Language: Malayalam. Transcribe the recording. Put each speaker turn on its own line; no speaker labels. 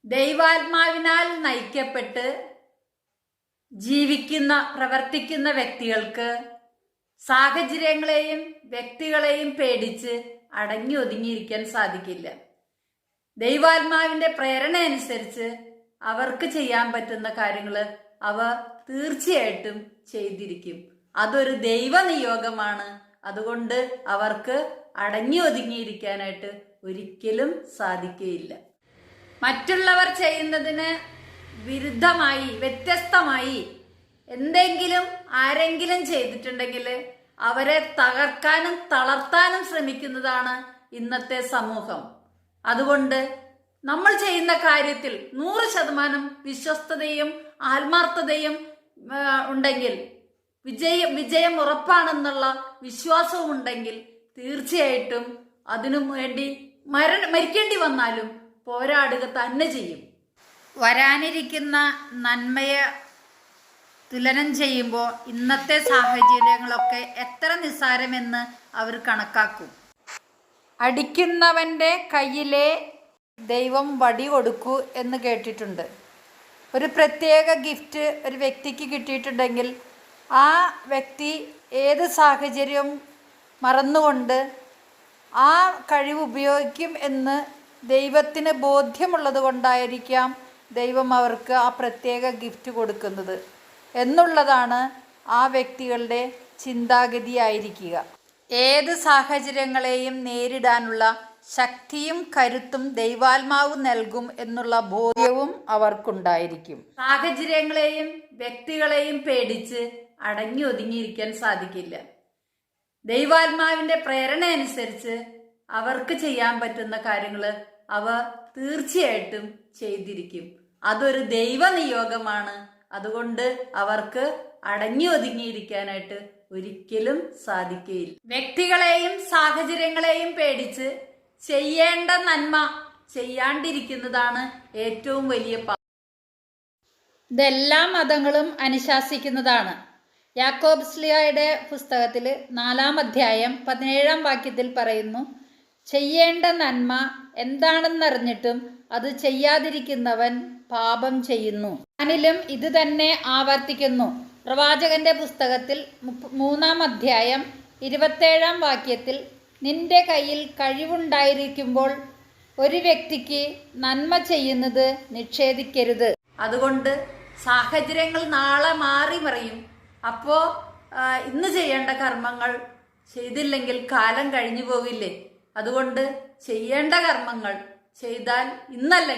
ദൈവാത്മാവിനാൽ നയിക്കപ്പെട്ട് ജീവിക്കുന്ന പ്രവർത്തിക്കുന്ന വ്യക്തികൾക്ക് സാഹചര്യങ്ങളെയും വ്യക്തികളെയും പേടിച്ച് അടങ്ങി ഒതുങ്ങിയിരിക്കാൻ സാധിക്കില്ല. ദൈവാത്മാവിന്റെ പ്രേരണ അനുസരിച്ച് അവർക്ക് ചെയ്യാൻ പറ്റുന്ന കാര്യങ്ങൾ അവ തീർച്ചയായിട്ടും ചെയ്തിരിക്കും. അതൊരു ദൈവനിയോഗമാണ്. അതുകൊണ്ട് അവർക്ക് അടങ്ങി ഒതുങ്ങിയിരിക്കാനായിട്ട് ഒരിക്കലും സാധിക്കുകയില്ല. മറ്റുള്ളവർ ചെയ്യുന്നതിന് വിരുദ്ധമായി വ്യത്യസ്തമായി എന്തെങ്കിലും ആരെങ്കിലും ചെയ്തിട്ടുണ്ടെങ്കിൽ അവരെ തകർക്കാനും തളർത്താനും ശ്രമിക്കുന്നതാണ് ഇന്നത്തെ സമൂഹം. അതുകൊണ്ട് നമ്മൾ ചെയ്യുന്ന കാര്യത്തിൽ 100% വിശ്വസ്തതയും ആത്മാർത്ഥതയും ഉണ്ടെങ്കിൽ വിജയം ഉറപ്പാണെന്നുള്ള വിശ്വാസവും ഉണ്ടെങ്കിൽ തീർച്ചയായിട്ടും അതിനു വേണ്ടി മരിക്കേണ്ടി വന്നാലും പോരാടുക തന്നെ ചെയ്യും. വരാനിരിക്കുന്ന നന്മയെ തുലനം ചെയ്യുമ്പോൾ ഇന്നത്തെ സാഹചര്യങ്ങളൊക്കെ എത്ര നിസ്സാരമെന്ന് അവർ കണക്കാക്കും. അടിക്കുന്നവൻ്റെ കയ്യിലെ ദൈവം വടി കൊടുക്കൂ എന്ന് കേട്ടിട്ടുണ്ട്. ഒരു പ്രത്യേക ഗിഫ്റ്റ് ഒരു വ്യക്തിക്ക് കിട്ടിയിട്ടുണ്ടെങ്കിൽ ആ വ്യക്തി ഏത് സാഹചര്യവും മറന്നുകൊണ്ട് ആ കഴിവ് ഉപയോഗിക്കും എന്ന് ദൈവത്തിന് ബോധ്യമുള്ളത് കൊണ്ടായിരിക്കാം ദൈവം അവർക്ക് ആ പ്രത്യേക ഗിഫ്റ്റ് കൊടുക്കുന്നത് എന്നുള്ളതാണ് ആ വ്യക്തികളുടെ ചിന്താഗതിയായിരിക്കുക. ഏത് സാഹചര്യങ്ങളെയും നേരിടാനുള്ള ശക്തിയും കരുത്തും ദൈവാത്മാവ് നൽകും എന്നുള്ള ബോധ്യവും അവർക്കുണ്ടായിരിക്കും. സാഹചര്യങ്ങളെയും വ്യക്തികളെയും പേടിച്ച് അടങ്ങി ഒതുങ്ങിയിരിക്കാൻ സാധിക്കില്ല. ദൈവാത്മാവിന്റെ പ്രേരണ അനുസരിച്ച് അവർക്ക് ചെയ്യാൻ പറ്റുന്ന കാര്യങ്ങൾ അവ തീർച്ചയായിട്ടും ചെയ്തിരിക്കും. അതൊരു ദൈവനിയോഗമാണ്. അതുകൊണ്ട് അവർക്ക് അടങ്ങി ഒതുങ്ങിയിരിക്കാനായിട്ട് ഒരിക്കലും സാധിക്കുകയില്ല. വ്യക്തികളെയും സാഹചര്യങ്ങളെയും പേടിച്ച് ചെയ്യേണ്ട നന്മ ചെയ്യാണ്ടിരിക്കുന്നതാണ് ഏറ്റവും വലിയ ഇതെല്ലാ മതങ്ങളും അനുശാസിക്കുന്നതാണ്. യാക്കോബ് ശ്ലീഹായുടെ പുസ്തകത്തിൽ 4-ാം അധ്യായം 17-ാം വാക്യത്തിൽ പറയുന്നു, ചെയ്യേണ്ട നന്മ എന്താണെന്നറിഞ്ഞിട്ടും അത് ചെയ്യാതിരിക്കുന്നവൻ പാപം ചെയ്യുന്നു. ഞാനിലും ഇത് തന്നെ ആവർത്തിക്കുന്നു. പ്രവാചകന്റെ പുസ്തകത്തിൽ 3-ാം അധ്യായം 27-ാം വാക്യത്തിൽ, നിന്റെ കയ്യിൽ കഴിവുണ്ടായിരിക്കുമ്പോൾ ഒരു വ്യക്തിക്ക് നന്മ ചെയ്യുന്നത് നിഷേധിക്കരുത്. അതുകൊണ്ട് സാഹചര്യങ്ങൾ നാളെ മാറി മറിയും. അപ്പോൾ ഇന്ന് ചെയ്യേണ്ട കർമ്മങ്ങൾ ചെയ്തില്ലെങ്കിൽ കാലം കഴിഞ്ഞു പോകില്ലേ? അതുകൊണ്ട് ചെയ്യേണ്ട കർമ്മങ്ങൾ ചെയ്താൽ ഇന്നല്ല